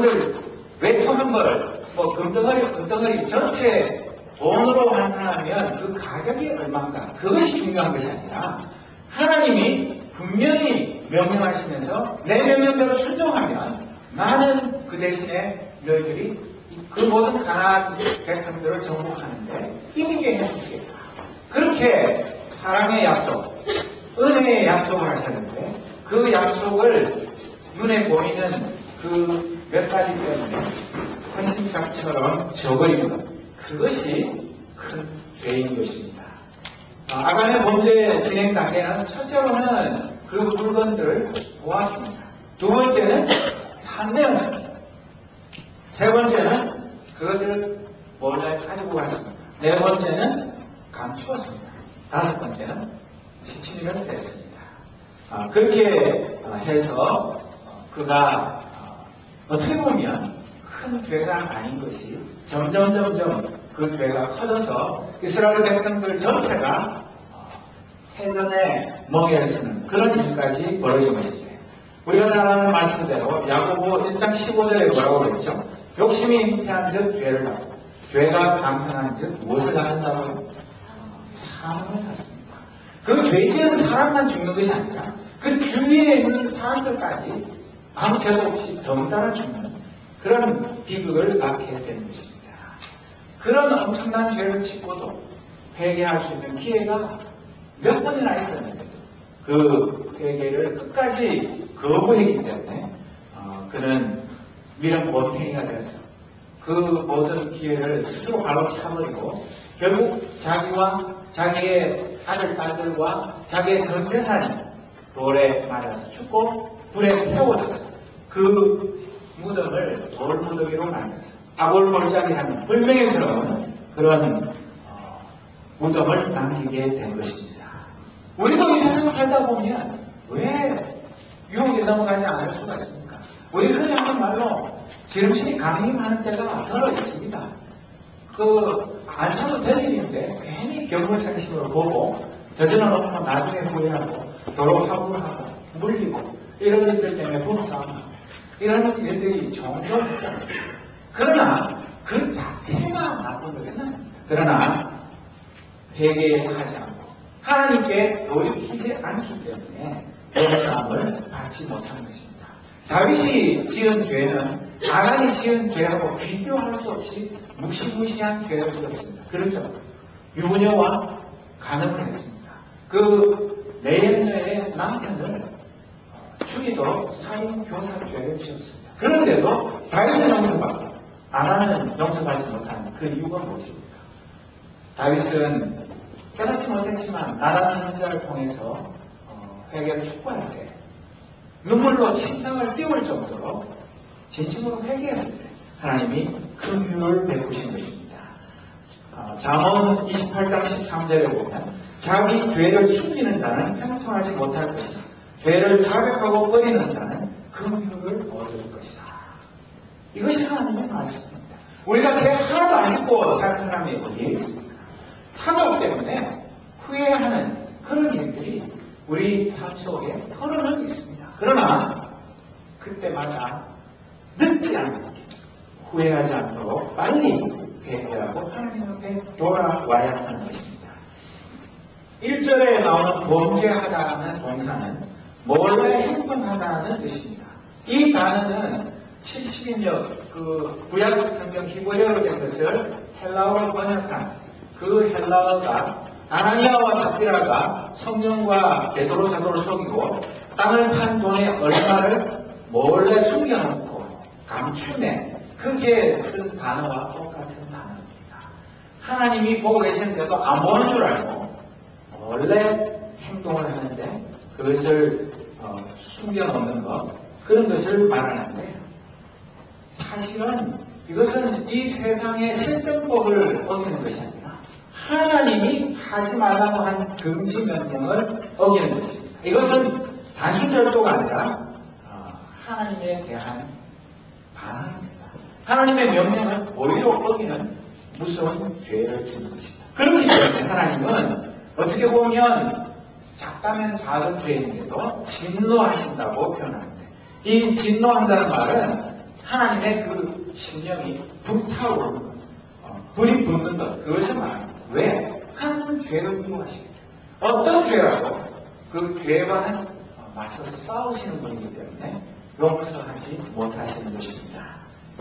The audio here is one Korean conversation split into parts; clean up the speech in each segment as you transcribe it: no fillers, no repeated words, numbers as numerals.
여러분들 외투한 걸 뭐 금덩어리 전체 돈으로 환산하면 그 가격이 얼마인가, 그것이 중요한 것이 아니라 하나님이 분명히 명령하시면서 내 명령대로 순종하면 나는 그 대신에 너희들이 그 모든 가나안 백성들을 정복하는데 이기게 해주시겠다. 그렇게 사랑의 약속, 은혜의 약속을 하셨는데 그 약속을 눈에 보이는 그 몇 가지 때문에 헌신짝처럼 저버린 것, 그것이 큰 죄인 것입니다. 아간의 범죄 진행 단계는 첫째로는 그 물건들을 보았습니다. 두 번째는 탐내었습니다. 세 번째는 그것을 몰래 가지고 갔습니다. 네 번째는 감추었습니다. 다섯 번째는 지침을 냈습니다. 그렇게 해서 그가 어떻게 보면 큰 죄가 아닌 것이 점점 그 죄가 커져서 이스라엘 백성들 전체가 해전에 멍에를 쓰는 그런 일까지 벌어진 것입니다. 우리가 잘 아는 말씀대로 야고보 1장 15절에 뭐라고 그랬죠? 욕심이 잉태한 즉 죄를 낳고 죄가 장성한 즉 무엇을 낳는다고요? 사망을 낳습니다. 그 죄 지은 사람만 죽는 것이 아니라 그 주위에 있는 사람들까지 아무 죄도 없이 덩달아 죽는 그런 비극을 낳게 되는 것입니다. 그런 엄청난 죄를 짓고도 회개할 수 있는 기회가 몇 번이나 있었는데도 그 회개를 끝까지 거부했기 때문에 그는 미련 곰탱이가 되어서 그 모든 기회를 스스로 바로 차버리고 결국 자기와 자기의 아들, 딸들과 자기의 전 재산이 돌에 맞아서 죽고 불에 태워져서 그 무덤을 돌무더기로 만들어서 아골골짝이라는 불명예스러운 그런 무덤을 남기게 된 것입니다. 우리도 이 세상을 살다 보면 왜 유혹에 넘어가지 않을 수가 있습니까? 우리 흔히 하는 말로 지름신이 강림하는 때가 덜어 있습니다. 안 사도 될 일인데 괜히 경물생심으로 보고 저지러 놓고 나중에 후회하고 도로 파국을 하고 물리고 이런 일들 때문에 부부싸움하고 이런 일들이 종종 있지 않습니까? 그러나 그 자체가 나쁜 것은 아닙니다. 그러나 회개하지 않고 하나님께 돌이키지 않기 때문에 영광을 받지 못하는 것입니다. 다윗이 지은 죄는 아간이 지은 죄하고 비교할 수 없이 무시무시한 죄를 지었습니다. 그렇죠? 유부녀와 간음을 했습니다. 그 내연녀의 남편을 죽이도록 살인 교사죄를 지었습니다. 그런데도 다윗은 용서받고 아간은 용서받지 못하는 그 이유가 무엇입니까? 다윗은 깨닫지 못했지만 나단 선지자를 통해서 회개를 촉구할 때 눈물로 침상을 띄울 정도로 진심으로 회개했을 때 하나님이 큰 휴를 베푸신 것입니다. 잠언 28장 13절에 보면 자기 죄를 숨기는 자는 형통하지 못할 것이다. 죄를 자백하고 버리는 자는 긍휼을 얻을 것이다. 이것이 하나님의 말씀입니다. 우리가 죄 하나도 안 짓고 사는 사람이 어디에 있습니까? 탐욕 때문에 후회하는 그런 일들이 우리 삶 속에 털어는 있습니다. 그러나 그때마다 늦지 않게 후회하지 않도록 빨리 회개하고 하나님 앞에 돌아와야 하는 것입니다. 1절에 나오는 범죄하다는 동사는 몰래 행동하다는 뜻입니다. 이 단어는 70인역 그 구약 성경 히브리어로 된 것을 헬라어로 번역한 그 헬라어가 아나니아와 삽비라가 성령과 베드로 사도를 속이고 땅을 판 돈의 얼마를 몰래 숨겨놓고 감추네, 그게 쓴 단어와 똑같은 단어입니다. 하나님이 보고 계시는데도 안 보는 줄 알고 몰래 행동을 하는데 그것을 숨겨놓는 것, 그런 것을 말하는데 사실은 이것은 이 세상의 실정법을 어기는 것이 아니라 하나님이 하지 말라고 한 금지 명령을 어기는 것입니다. 이것은 단순 절도가 아니라 하나님에 대한 반항입니다. 하나님의 명령을 오히려 어기는 무서운 죄를 짓는 것입니다. 그렇기 때문에 하나님은 어떻게 보면 작다면 작은 죄인데도 진노하신다고 표현합니다. 이 진노한다는 말은 하나님의 그 신령이 불타오르는 것, 불이 붙는 것, 그것을 말합니다. 왜? 하나님은 죄를 미워하시기 때문에. 어떤 죄라도 그 죄와는 맞서서 싸우시는 분이기 때문에 용서하지 못하시는 것입니다.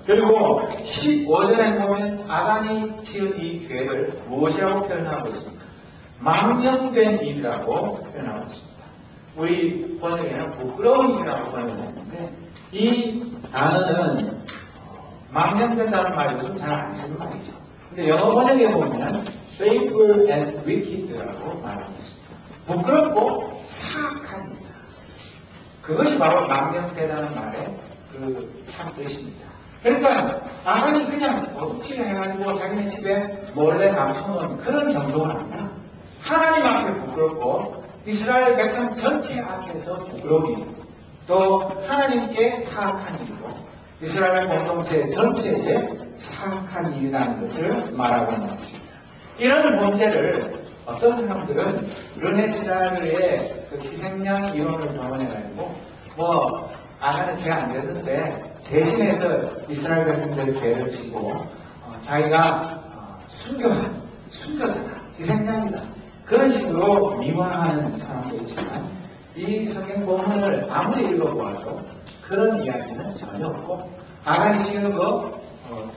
그리고 15절에 보면 아간이 지은 이 죄를 무엇이라고 표현하고 있습니까? 망령된 일이라고 표현하고 있습니다. 우리 번역에는 부끄러운 일이라고 번역했는데 이 단어는 망령된다는 말이 요즘 잘 안 쓰는 말이죠. 근데 영어 번역에 보면 faithful and wicked라고 말하고 있습니다. 부끄럽고 사악한 일. 그것이 바로 망령되다는 말의 그 참 뜻입니다. 그러니까 아간이 그냥 어둑치게 해가지고 자기네 집에 몰래 감춰놓은 그런 정도가 아니라 하나님 앞에 부끄럽고 이스라엘 백성 전체 앞에서 부끄러운 일, 또 하나님께 사악한 일이고 이스라엘 공동체 전체에 사악한 일이라는 것을 말하고 있는 것입니다. 이런 문제를 어떤 사람들은 르네치다르의 그 희생양 이론을 동원해가지고 아간은 죄 안 졌는데 대신해서 이스라엘 백성들의 죄를 지고 자기가 순교자다, 희생양이다 그런 식으로 미화하는 사람도 있지만 이 성경 본문을 아무리 읽어보아도 그런 이야기는 전혀 없고 아간이 지은 거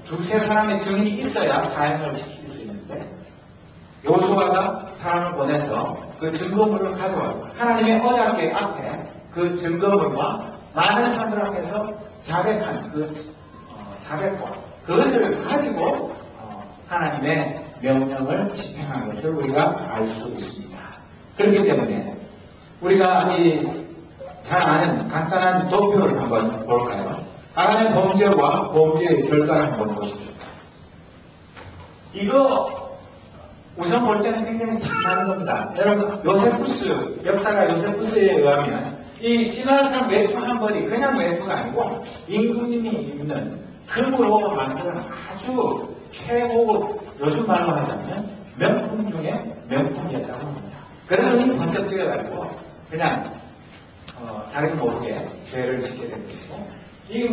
두세 사람의 증인이 있어야 사형을 시킬 수 있는데 요수아가 사람을 보내서 그 증거물을 가져와서 하나님의 언약궤 앞에 그 증거물과 많은 사람들 앞에서 자백한 그 자백과 그것을 가지고 하나님의 명령을 집행한 것을 우리가 알 수 있습니다. 그렇기 때문에 우리가 잘 아는 간단한 도표를 한번 볼까요? 아간의 범죄와 범죄의 결과를 한번 보십시오. 이거 우선 볼 때는 굉장히 단단한 겁니다. 여러분 요세푸스, 역사가 요세푸스에 의하면 이 시나산 외투 한 벌이 그냥 외투가 아니고 임금님이 입는 금으로 만드는 아주 최고 요즘 말로 하자면 명품 중에 명품이었다고 합니다. 그래서 눈이 번쩍 뜨여가지고 그냥 자기도 모르게 죄를 짓게 된 것이고 이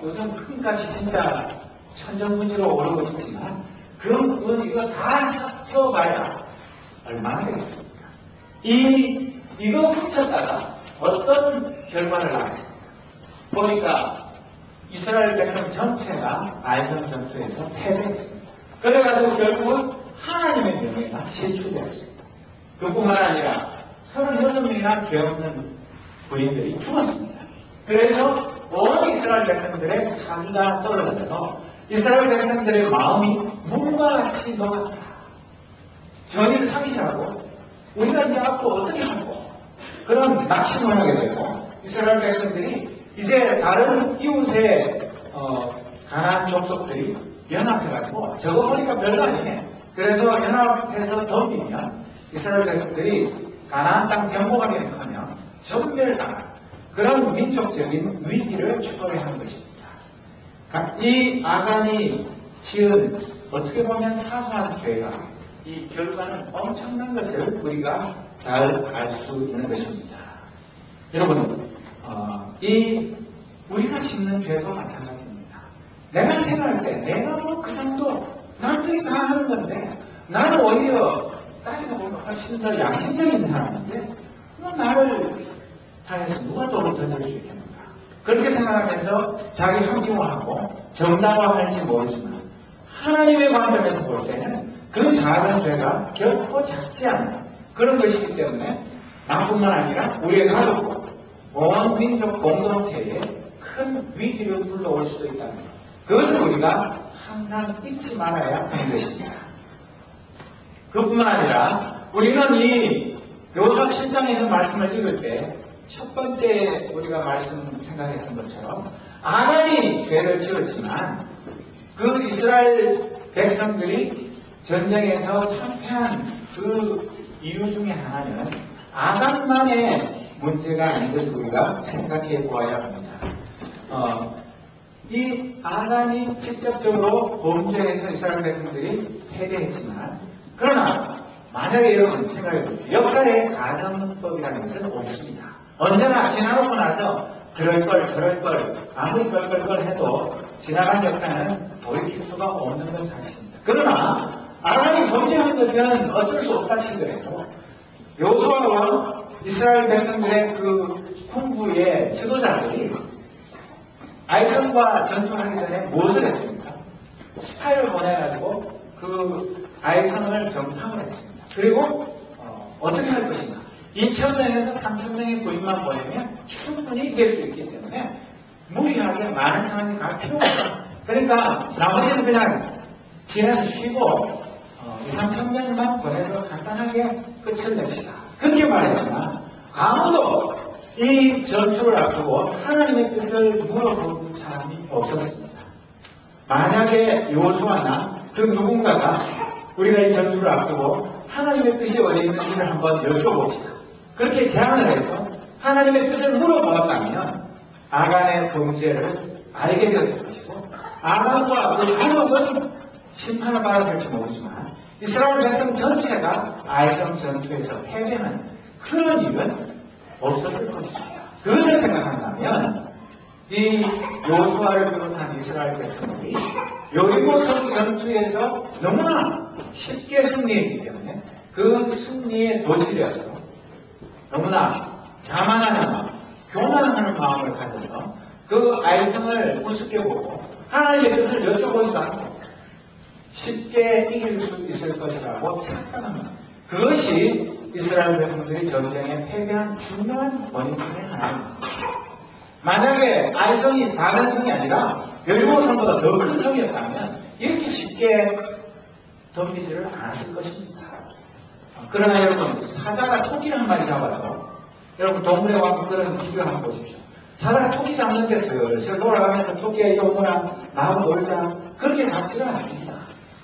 요즘 금값이 진짜 천정부지로 오르고 있지만 금 이거 다 합쳐봐야 얼마나 되겠습니까? 이거 훔쳤다가 어떤 결과를 낳았습니까? 보니까 이스라엘 백성 전체가 아이성 전투에서 패배했습니다. 그래가지고 결국은 하나님의 명예가 실추되었습니다. 그뿐만 아니라 36명이나 죄 없는 부인들이 죽었습니다. 그래서 온 이스라엘 백성들의 사기가 떨어져서 이스라엘 백성들의 마음이 물과 같이 녹았다. 전의를 상실하고 우리가 이제 앞으로 어떻게 할고 그런 낙심을 하게 되고 이스라엘 백성들이 이제 다른 이웃의 가나안 족속들이 연합해가지고 저거 보니까 별거 아니네. 그래서 연합해서 덤비면 이스라엘 백성들이 가나안 땅 정복하게 하면 전멸당한 그런 민족적인 위기를 추구해 하는 것입니다. 이 아간이 지은 어떻게 보면 사소한 죄가 이 결과는 엄청난 것을 우리가 잘 알 수 있는 것입니다. 여러분, 우리가 짓는 죄도 마찬가지입니다. 내가 생각할 때 내가 그 정도 남들이 다 하는 건데 나는 오히려 따지고 보면 훨씬 더 양심적인 사람인데 나를 향해서 누가 돌을 던질 수 있겠는가. 그렇게 생각하면서 자기 합리화하고 정당화할지 모르지만 하나님의 관점에서 볼 때는 그 작은 죄가 결코 작지 않은 그런 것이기 때문에 나뿐만 아니라 우리의 가족과 온 민족 공동체에 큰 위기를 불러올 수도 있다는 것. 그것을 우리가 항상 잊지 말아야 하는 것입니다. 그뿐만 아니라 우리는 이 요수아 7장에 있는 말씀을 읽을 때 첫 번째 우리가 말씀 생각했던 것처럼 아간이 죄를 지었지만 그 이스라엘 백성들이 전쟁에서 참패한 그 이유 중에 하나는 아간만의 문제가 아닌 것을 우리가 생각해 보아야 합니다. 이 아간이 직접적으로 범죄해서 이스라엘 백성들이 패배했지만 그러나 만약에 여러분 생각해 보십시오. 역사에 가정법이라는 것은 없습니다. 언제나 지나놓고 나서 그럴 걸 저럴 걸 아무리 껄껄껄 해도 지나간 역사는 돌이킬 수가 없는 것 사실입니다. 그러나 아간이 범죄한 것은 어쩔 수 없다 치더라도 여호수아와 이스라엘 백성들의 그 군부의 지도자들이 아이성과 전투하기 전에 무엇을 했습니까? 스파이를 보내가지고 그 아이성을 정탐을 했습니다. 그리고 어떻게 할 것인가? 2,000명에서 3,000명의 군인만 보내면 충분히 이길 수 있기 때문에 무리하게 많은 사람이 갈 필요가 없다. 그러니까 나머지는 그냥 지내서 쉬고 2,000~3,000명만 보내서 간단하게 끝을 냅시다. 그렇게 말했지만 아무도 이 전투를 앞두고 하나님의 뜻을 물어보는 사람이 없었습니다. 만약에 여호수아나 그 누군가가 우리가 이 전투를 앞두고 하나님의 뜻이 어디 있는지를 한번 여쭤봅시다. 그렇게 제안을 해서 하나님의 뜻을 물어보았다면 아간의 범죄를 알게 되었을 것이고 아간과 그 가족은 심판을 받았을지 모르지만 이스라엘 백성 전체가 아이성 전투에서 패배한 그런 일은 없었을 것입니다. 그것을 생각한다면 이 여호수아를 비롯한 이스라엘 백성들이 여리고성 전투에서 너무나 쉽게 승리했기 때문에 그 승리에 도취되어서 너무나 자만하는 마음, 교만하는 마음을 가져서 그 아이성을 우습게 보고 하나님의 뜻을 여쭤보지도 않고 쉽게 이길 수 있을 것이라고 착각합니다. 그것이 이스라엘 백성들이 전쟁에 패배한 중요한 원인 중에 하나입니다. 만약에 아이성이 작은 성이 아니라 여리고성보다 더 큰 성이었다면 이렇게 쉽게 덤비지를 않았을 것입니다. 그러나 여러분, 사자가 토끼를 한 마리 잡아도 여러분 동물에 와서 그런 비교 한번 보십시오. 사자가 토끼 잡는데 슬슬 돌아가면서 토끼야 이리 오너라 나하고 놀자 그렇게 잡지는 않습니다.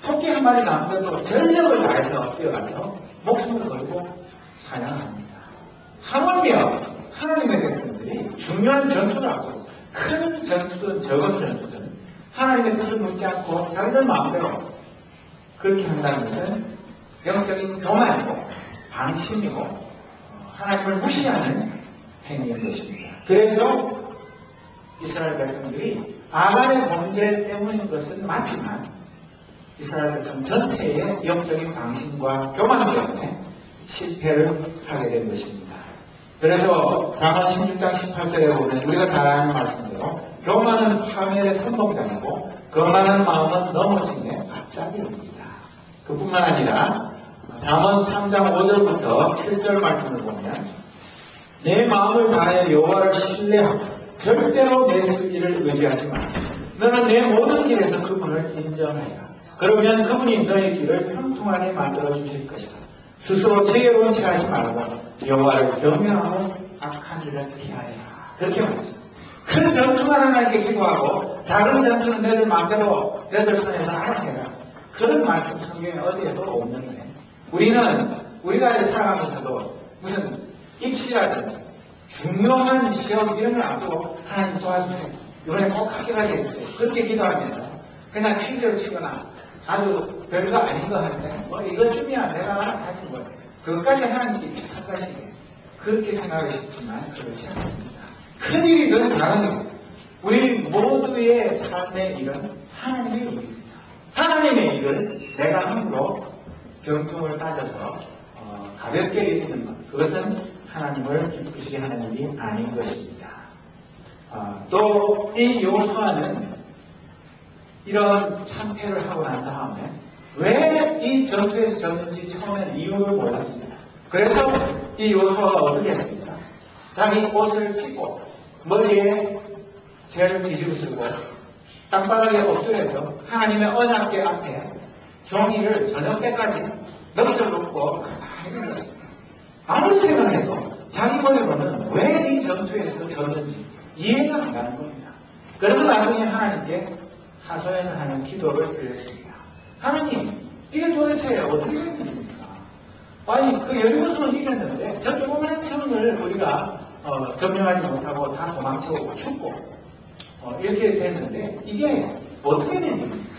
토끼 한 마리 잡는데도 전력을 다해서 뛰어가서 목숨을 걸고 사냥합니다. 하물며 하나님의 백성들이 중요한 전투를 앞두고 큰 전투든 적은 전투든 하나님의 뜻을 묻지 않고 자기들 마음대로 그렇게 한다는 것은 영적인 교만이고 방심이고 하나님을 무시하는 행위인 것입니다. 그래서 이스라엘 백성들이 아간의 범죄 때문인 것은 맞지만 이스라엘 백성 전체의 영적인 방심과 교만 때문에 실패를 하게 된 것입니다. 그래서 잠언 16장 18절에 보면 우리가 잘 아는 말씀대로 교만은 파멸의 선봉장이고 거만한 마음은 넘어짐의 앞잡이입니다. 그뿐만 아니라 잠언 3장 5절부터 7절 말씀을 보면 내 마음을 다하여 여호와를 신뢰하고 절대로 내 슬기를 의지하지 마. 너는 내 모든 길에서 그분을 인정하여라. 그러면 그분이 너의 길을 형통하게 만들어 주실 것이다. 스스로 지혜로운 체 하지 말고 여호와를 경외하고 악한 일을 피하여라. 그렇게 말했습니다. 큰 전투만 하나님께 기도하고 작은 전투는 너희들 마음대로 너희들 손에서 알아서 해라. 그런 말씀 성경에 어디에도 없는데 우리가 살아가면서도 무슨 입시라든지 중요한 시험 이런 걸 앞두고 하나님 도와주세요. 이번에 꼭 합격하게 해주세요. 그렇게 기도하면서 그냥 퀴즈를 치거나 아주 별거 아닌 거 하는데 뭐 이것쯤이야 내가 알아서 하신 거예요. 그것까지 하나님께 비슷한 것이네. 그렇게 생각하고 싶지만 그렇지 않습니다. 큰 일이든 작은 일이든 우리 모두의 삶의 일은 하나님의 일입니다. 하나님의 일을 내가 함부로 경중을 따져서 가볍게 여기는 것, 그것은 하나님을 기쁘시게 하는 일이 아닌 것입니다. 또 이 여호수아는 이런 참패를 하고 난 다음에 왜 이 전투에서 졌는지 처음에는 이유를 몰랐습니다. 그래서 이 여호수아가 어떻게 했습니까? 자기 옷을 찢고 머리에 죄를 뒤집어 쓰고 땅바닥에 엎드려서 하나님의 언약궤 앞에 종이를 저녁 때까지 넋을 놓고 가만히 있었습니다. 아무리 생각해도 자기 머리로는 왜 이 전투에서 졌는지 이해가 안 가는 겁니다. 그래서 나중에 하나님께 하소연을 하는 기도를 드렸습니다. 하나님, 이게 도대체 어떻게 된 일입니까? 아니, 그 여리고성은 이겼는데 저 조그만 성을 우리가 점령하지 못하고 다 도망치고 죽고 이렇게 됐는데 이게 어떻게 된 일입니까?